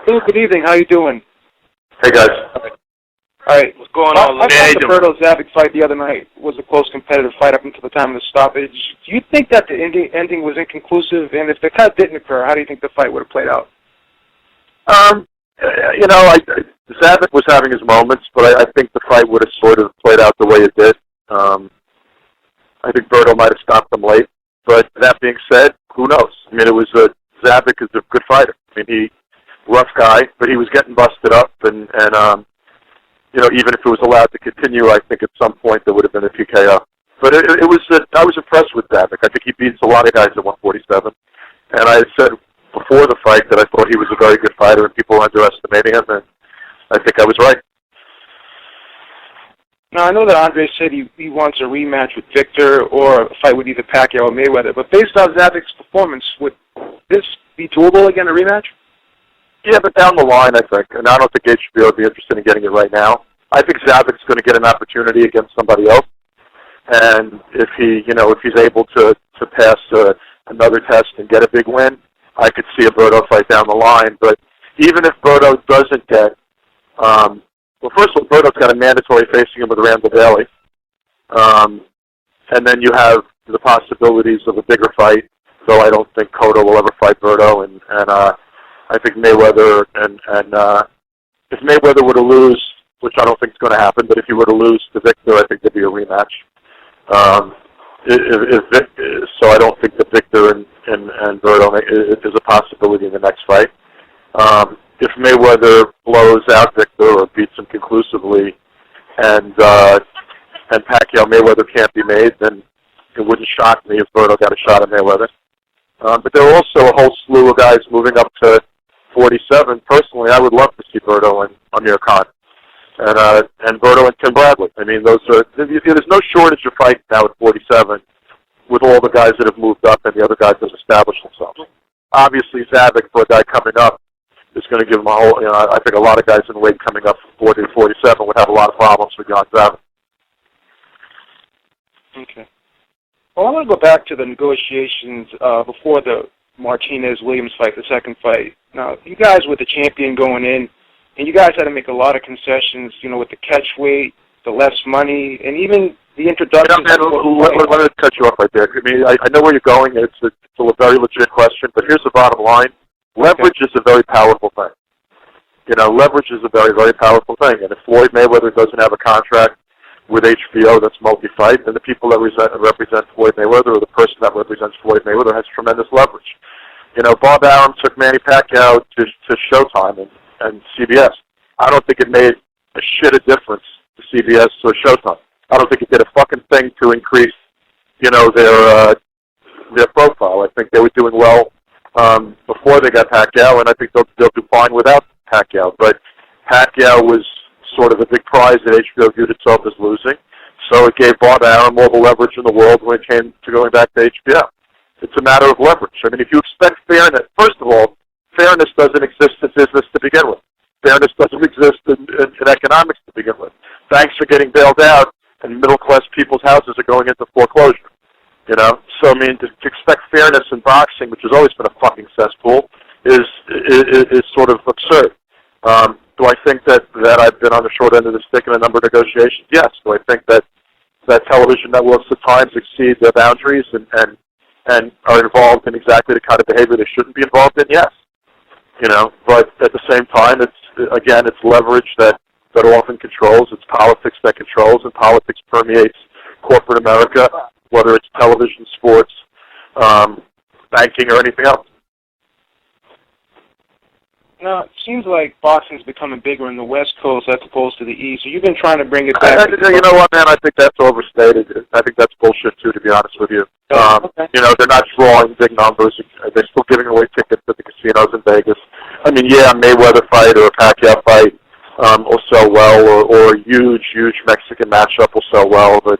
Lou, good evening. How you doing? Hey, guys. All right. What's going on, Lou? I thought the Berto-Zabic fight the other night was a close competitive fight up until the time of the stoppage. Do you think that the ending was inconclusive? And if the cut didn't occur, how do you think the fight would have played out? Zabic was having his moments, but I think the fight would have sort of played out the way it did. I think Berto might have stopped him late. But that being said, who knows? I mean, Zabic is a good fighter. I mean, rough guy, but he was getting busted up, and even if it was allowed to continue, I think at some point there would have been a TKO. But I was impressed with Zabic. I think he beats a lot of guys at 147. And I had said before the fight that I thought he was a very good fighter and people were underestimating him, and I think I was right. Now, I know that Andre said he wants a rematch with Victor or a fight with either Pacquiao or Mayweather, but based on Zabic's performance, would this be doable again, a rematch? Yeah, but down the line, I think. And I don't think HBO would be interested in getting it right now. I think Zabic's going to get an opportunity against somebody else. And if he's able to pass another test and get a big win, I could see a Berto fight down the line. But even if Berto doesn't get, well, first of all, Berto's got a mandatory facing him with Randall Bailey. And then you have the possibilities of a bigger fight, though I don't think Cotto will ever fight Berto. And I think Mayweather, and if Mayweather were to lose, which I don't think is going to happen, but if he were to lose to Victor, I think there'd be a rematch. So I don't think that Victor and Berto is a possibility in the next fight. If Mayweather blows out Victor or beats him conclusively, and Pacquiao Mayweather can't be made, then it wouldn't shock me if Berto got a shot at Mayweather. But there are also a whole slew of guys moving up to 47. Personally, I would love to see Berto and Amir Khan, and Berto and Tim Bradley. I mean, there's no shortage of fights now at 47 with all the guys that have moved up and the other guys that have established themselves. Obviously, Zabic, for a guy coming up, is going to give him a whole, I think a lot of guys in weight coming up from 40 to 47 would have a lot of problems with Jan Zabic. Okay. Well, I want to go back to the negotiations before the Martinez-Williams fight, the second fight. Now, you guys were the champion going in, and you guys had to make a lot of concessions, with the catch weight, the less money, and even the introduction. Let me cut you off right there. I mean, I know where you're going. It's a very legit question, but here's the bottom line. Leverage is a very powerful thing. Leverage is a very, very powerful thing. And if Floyd Mayweather doesn't have a contract with HBO that's multi-fight, then the people that represent Floyd Mayweather or the person that represents Floyd Mayweather has tremendous leverage. Bob Arum took Manny Pacquiao to Showtime and CBS. I don't think it made a shit of difference to CBS or Showtime. I don't think it did a fucking thing to increase, their profile. I think they were doing well before they got Pacquiao, and I think they'll do fine without Pacquiao. But Pacquiao was sort of a big prize that HBO viewed itself as losing, so it gave Bob Arum all the leverage in the world when it came to going back to HBO. It's a matter of leverage. I mean, if you expect fairness, first of all, fairness doesn't exist in business to begin with. Fairness doesn't exist in economics to begin with. Banks are getting bailed out, and middle-class people's houses are going into foreclosure. So I mean, to expect fairness in boxing, which has always been a fucking cesspool, is sort of absurd. Do I think that I've been on the short end of the stick in a number of negotiations? Yes. Do I think that television networks at times exceed their boundaries and are involved in exactly the kind of behavior they shouldn't be involved in? Yes. But at the same time, it's leverage that often controls. It's politics that controls, and politics permeates corporate America, whether it's television, sports, banking, or anything else. Now, it seems like boxing's becoming bigger in the West Coast as opposed to the East. So you've been trying to bring it back. You know what, man? I think that's overstated. I think that's bullshit, too, to be honest with you. Okay. They're not drawing big numbers. They're still giving away tickets at the casinos in Vegas. I mean, yeah, a Mayweather fight or a Pacquiao fight will sell well, or a huge Mexican matchup will sell well. But,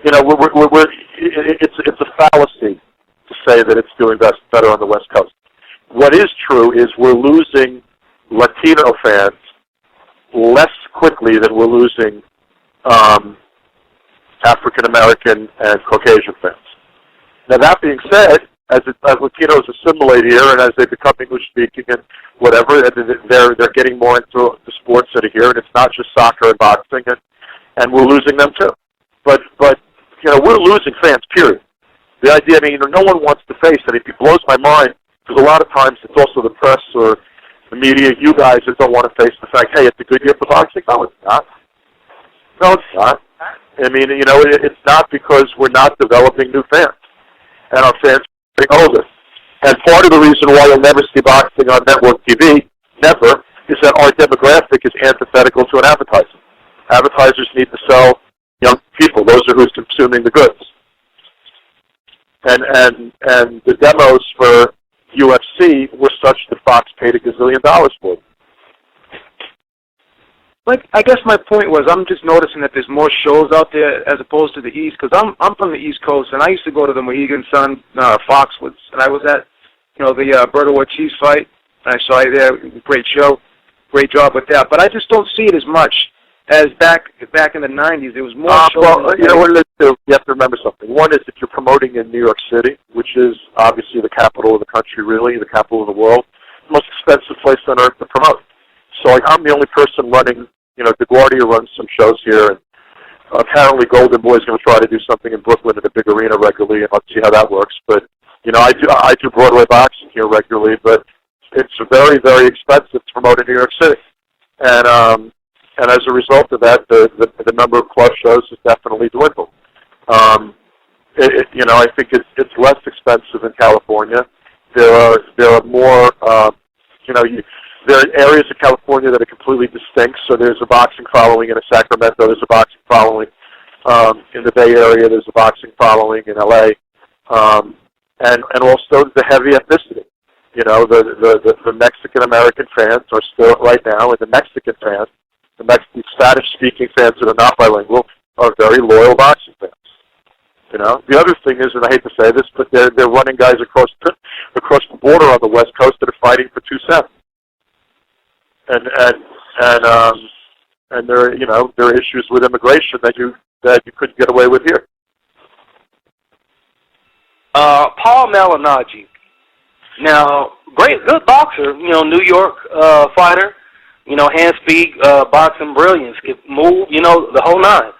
it's a fallacy to say that it's doing better on the West Coast. What is true is we're losing Latino fans less quickly than we're losing African American and Caucasian fans. Now, that being said, as Latinos assimilate here and as they become English speaking and whatever, they're getting more into the sports that are here, and it's not just soccer and boxing, and we're losing them too. But we're losing fans. Period. The idea, no one wants to face it. It blows my mind because a lot of times it's also the press or the media, you guys that don't want to face the fact, hey, it's a good year for boxing. No, it's not. No, it's not. It's not because we're not developing new fans, and our fans are getting older. And part of the reason why you'll never see boxing on network TV, never, is that our demographic is antithetical to an advertiser. Advertisers need to sell young people. Those are who's consuming the goods. And the demos for UFC were such that Fox paid $1 gazillion for them. I guess my point was I'm just noticing that there's more shows out there as opposed to the East, because I'm from the East Coast, and I used to go to the Mohegan Sun Foxwoods, and I was at the Berto Ortiz fight, and I saw you there. Great show, great job with that. But I just don't see it as much as back in the 90s. There was more shows. Well, you have to remember something. One is if you're promoting in New York City, which is obviously the capital of the country, really, the capital of the world, the most expensive place on earth to promote. So I'm the only person running. DeGuardia runs some shows here, and apparently Golden Boy's going to try to do something in Brooklyn at a big arena regularly, and let's see how that works. But I do Broadway boxing here regularly, but it's very, very expensive to promote in New York City, and as a result of that, the number of club shows has definitely dwindled. I think it's less expensive in California. There are more. There are areas of California that are completely distinct. So there's a boxing following in Sacramento. There's a boxing following in the Bay Area. There's a boxing following in L.A. And also the heavy ethnicity. The Mexican American fans are still right now, and the Mexican fans, the Spanish speaking fans that are not bilingual, are very loyal boxing fans. The other thing is, and I hate to say this, but they're running guys across the border on the West Coast that are fighting for 2 cents. And there are issues with immigration that you couldn't get away with here. Paulie Malignaggi. Now, good boxer, New York fighter, hand speed, boxing brilliance, could move, the whole nine.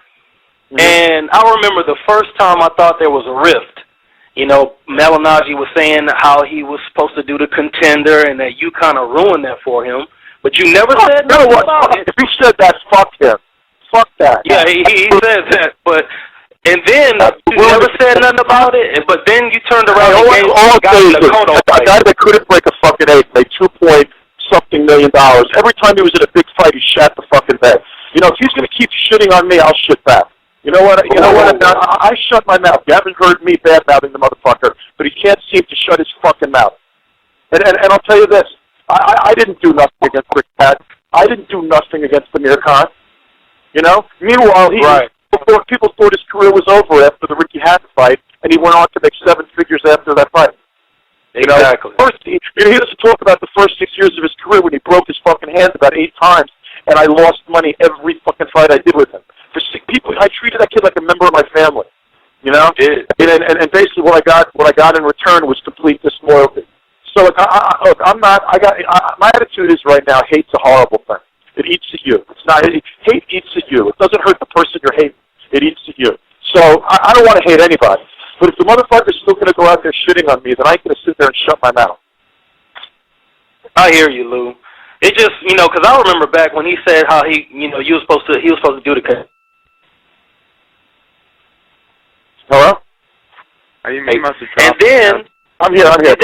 Mm-hmm. And I remember the first time I thought there was a rift. Malignaggi was saying how he was supposed to do the Contender and that you kind of ruined that for him. But you never said nothing about it. If he said that, fuck him. Fuck that. Yeah, he says that. And then you never said nothing about it, but then you turned around and gave a guy that couldn't break a fucking eight, made $2.something million. Every time he was in a big fight, he shat the fucking bed. If he's going to keep shitting on me, I'll shit back. You know what? I shut my mouth. You haven't heard me bad-mouthing the motherfucker, but he can't seem to shut his fucking mouth. And I'll tell you this. I didn't do nothing against Rick Pat. I didn't do nothing against Amir Khan. Meanwhile, people thought his career was over after the Ricky Hatton fight, and he went on to make 7 figures after that fight. Exactly. First, he doesn't talk about the first 6 years of his career when he broke his fucking hand about 8 times, and I lost money every fucking fight I did with him. For sick people, I treated that kid like a member of my family. And basically what I got in return was complete disloyalty. So my attitude is right now, hate's a horrible thing. It eats at you. Hate eats at you. It doesn't hurt the person you're hating. It eats at you. So I don't want to hate anybody. But if the motherfucker's still going to go out there shitting on me, then I'm going to sit there and shut my mouth. I hear you, Lou. It just, because I remember back when he said how he was supposed to do the. Hello? And then. I'm here. Let me ask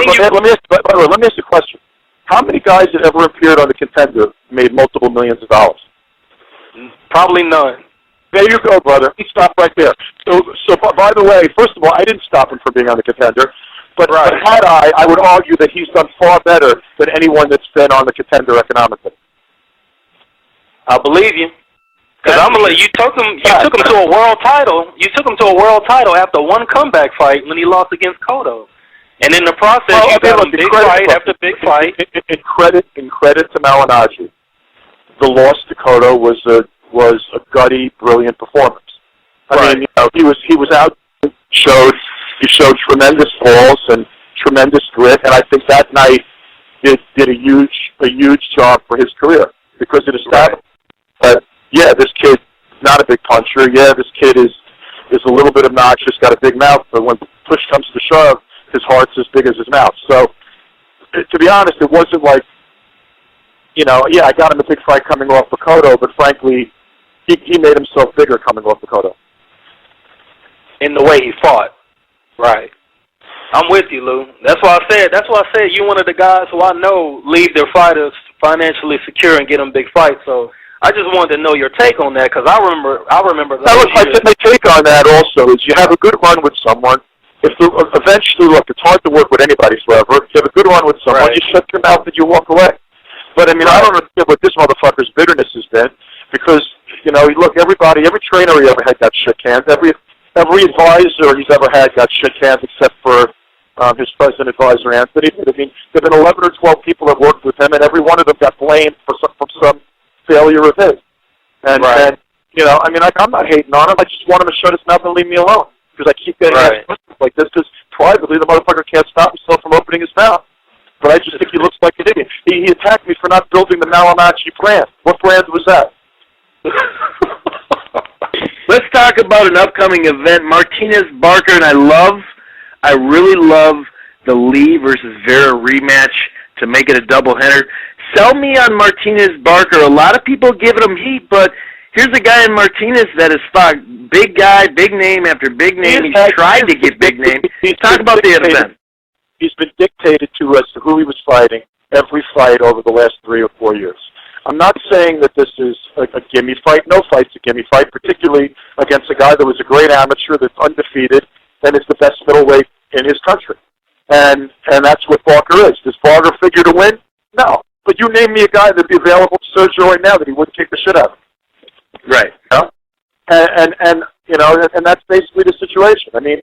you a question. How many guys that ever appeared on the Contender made multiple millions of dollars? Probably none. There you go, brother. He stopped right there. So by the way, first of all, I didn't stop him from being on the Contender. But had I would argue that he's done far better than anyone that's been on the Contender economically. I believe you. Because you took him to a world title. You took him to a world title after one comeback fight when he lost against Cotto. And in the process, you got him big fight after big fight. In credit to Malignaggi, the loss to Cotto was a gutty, brilliant performance. I mean, he was out, he showed tremendous balls, and tremendous grit, and I think that night did a huge job for his career because it established that, yeah, this kid's not a big puncher. Yeah, this kid is a little bit obnoxious, got a big mouth, but when push comes to shove, his heart's as big as his mouth. So, to be honest, it wasn't like, I got him a big fight coming off Makoto, but frankly, he made himself bigger coming off Makoto. In the way he fought. Right. I'm with you, Lou. That's why I said you're one of the guys who I know leave their fighters financially secure and get them big fights. So I just wanted to know your take on that, because I remember those years. My take on that also is you have a good run with someone. Eventually, look, it's hard to work with anybody forever. If you have a good run with someone, you shut your mouth and you walk away. But, I mean, I don't understand what this motherfucker's bitterness has been, because, look, every trainer he ever had got shook hands. Every advisor he's ever had got shook hands except for his present advisor, Anthony. I mean, there have been 11 or 12 people that worked with him, and every one of them got blamed for some failure of his. And I'm not hating on him. I just want him to shut his mouth and leave me alone, because I keep getting asked questions like this, because privately the motherfucker can't stop himself from opening his mouth. But I just think he looks like an idiot. He attacked me for not building the Malignaggi brand. What brand was that? Let's talk about an upcoming event, Martinez-Barker, and I really love the Lee versus Vera rematch to make it a doubleheader. Sell me on Martinez-Barker. A lot of people giving him heat, but here's a guy in Martinez that has fought big guy, big name after big name. He's tried to get big name. Talk about the event. He's been dictated to as to who he was fighting every fight over the last 3 or 4 years. I'm not saying that this is a gimme fight. No fight's a gimme fight, particularly against a guy that was a great amateur that's undefeated and is the best middleweight in his country. And that's what Barker is. Does Barker figure to win? No. But you name me a guy that'd be available to Sergio right now that he wouldn't kick the shit out of. Right. And that's basically the situation. I mean,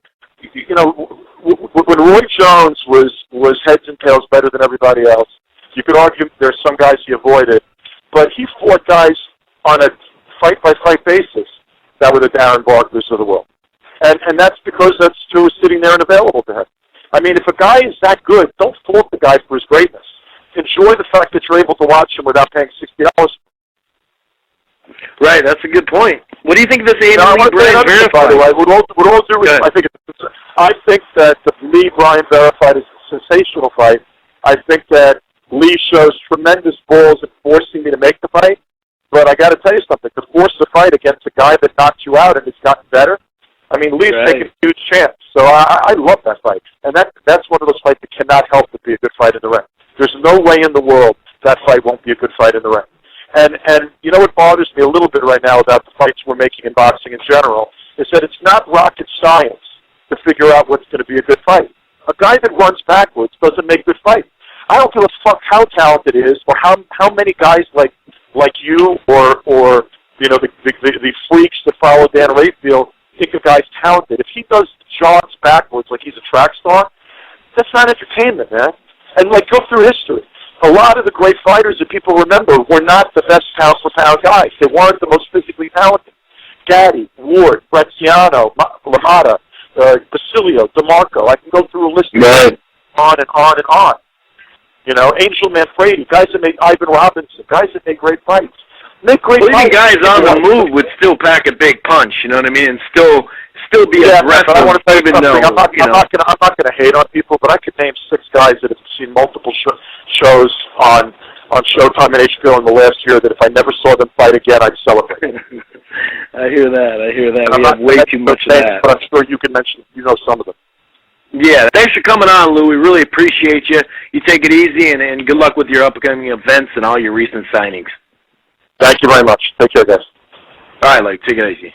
when Roy Jones was heads and tails better than everybody else, you could argue there's some guys he avoided, but he fought guys on a fight-by-fight basis that were the Darren Barkers of the world. And that's because that's who was sitting there and available to him. I mean, if a guy is that good, don't fault the guy for his greatness. Enjoy the fact that you're able to watch him without paying $60. Right, that's a good point. What do you think of this Lee Brian Vera fight? By the way, with all due respect, I think that the Lee Brian Vera fight is a sensational fight. I think that Lee shows tremendous balls in forcing me to make the fight. But I got to tell you something: to force the fight against a guy that knocked you out and has gotten better. I mean, Lee's taking a huge chance. So I love that fight, and that's one of those fights that cannot help but be a good fight in the ring. There's no way in the world that fight won't be a good fight in the ring. And you know what bothers me a little bit right now about the fights we're making in boxing in general is that it's not rocket science to figure out what's going to be a good fight. A guy that runs backwards doesn't make good fights. I don't give a fuck how talented it is or how many guys like you or the freaks that follow Dan Rayfield think a guy's talented. If he does jogs backwards like he's a track star, that's not entertainment, man. And go through history. A lot of the great fighters that people remember were not the best pound-for-pound guys. They weren't the most physically talented. Gaddy, Ward, Graziano, LaMotta, Basilio, DeMarco. I can go through a list on and on and on. Angel Manfredi, guys that made Ivan Robinson, guys that made great fights. Make great fights. Even guys on the move would still pack a big punch, you know what I mean, and still be aggressive. But I want to tell you something. I'm not going to hate on people, but I could name 6 guys that have seen multiple shows on Showtime and HBO in the last year that if I never saw them fight again, I'd celebrate. I hear that. We have way too much of that. But I'm sure you can mention, some of them. Yeah, thanks for coming on, Lou. We really appreciate you. You take it easy, and good luck with your upcoming events and all your recent signings. Thank you very much. Take care, guys. All right, take it easy.